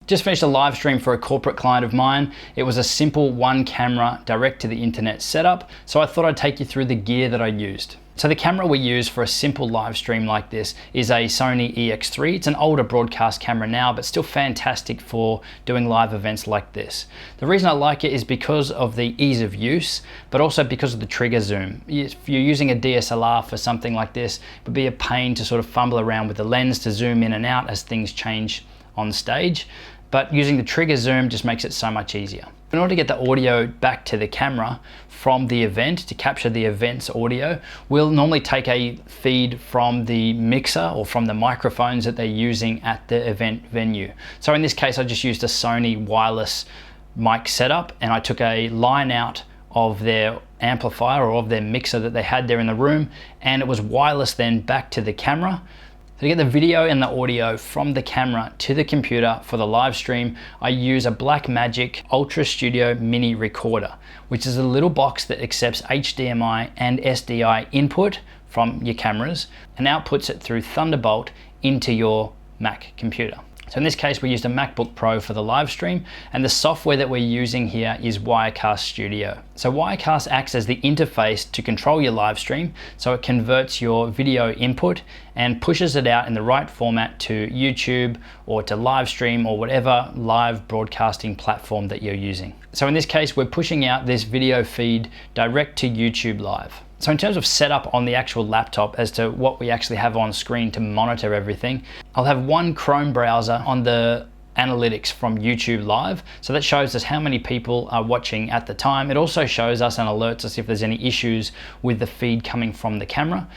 Just finished a live stream for a corporate client of mine. It was a simple one camera direct to the internet setup, so I thought I'd take you through the gear that I used. So the camera we use for a simple live stream like this is a Sony EX3. It's an older broadcast camera now, but still fantastic for doing live events like this. The reason I like it is because of the ease of use, but also because of the trigger zoom. If you're using a DSLR for something like this, it would be a pain to sort of fumble around with the lens to zoom in and out as things change on stage. But using the trigger zoom just makes it so much easier. In order to get the audio back to the camera from the event, to capture the event's audio, we'll normally take a feed from the mixer or from the microphones that they're using at the event venue. So in this case, I just used a Sony wireless mic setup, and I took a line out of their amplifier or of their mixer that they had there in the room, and it was wireless then back to the camera. So to get the video and the audio from the camera to the computer for the live stream, I use a Blackmagic Ultra Studio Mini Recorder, which is a little box that accepts HDMI and SDI input from your cameras and outputs it through Thunderbolt into your Mac computer. So in this case, we used a MacBook Pro for the live stream, and the software that we're using here is Wirecast Studio. So Wirecast acts as the interface to control your live stream, so it converts your video input and pushes it out in the right format to YouTube or to Livestream or whatever live broadcasting platform that you're using. So in this case, we're pushing out this video feed direct to YouTube Live. So in terms of setup on the actual laptop as to what we actually have on screen to monitor everything, I'll have one Chrome browser on the analytics from YouTube Live. So that shows us how many people are watching at the time. It also shows us and alerts us if there's any issues with the feed coming from the camera.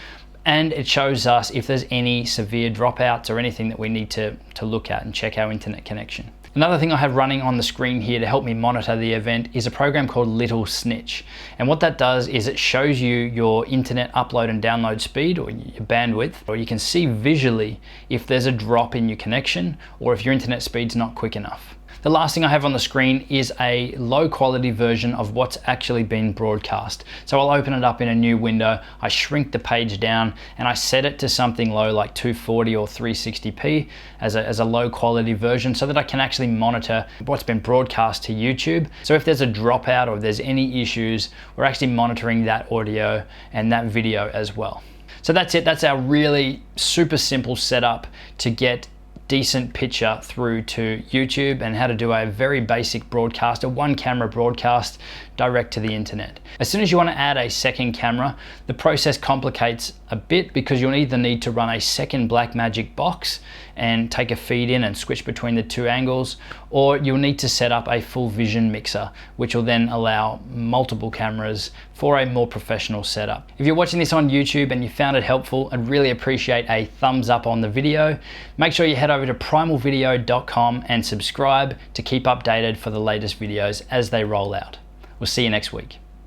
And it shows us if there's any severe dropouts or anything that we need to look at and check our internet connection. Another thing I have running on the screen here to help me monitor the event is a program called Little Snitch. And what that does is it shows you your internet upload and download speed or your bandwidth, or you can see visually if there's a drop in your connection or if your internet speed's not quick enough. The last thing I have on the screen is a low quality version of what's actually been broadcast. So I'll open it up in a new window, I shrink the page down, and I set it to something low like 240 or 360p as a low quality version so that I can actually monitor what's been broadcast to YouTube. So if there's a dropout or if there's any issues, we're actually monitoring that audio and that video as well. So that's it, that's our really super simple setup to get decent picture through to YouTube and how to do a very basic broadcast, a one camera broadcast direct to the internet. As soon as you want to add a second camera, the process complicates a bit because you'll either need to run a second Blackmagic box and take a feed in and switch between the two angles, or you'll need to set up a full vision mixer, which will then allow multiple cameras for a more professional setup. If you're watching this on YouTube and you found it helpful, I'd really appreciate a thumbs up on the video. Make sure you head over to primalvideo.com and subscribe to keep updated for the latest videos as they roll out. We'll see you next week.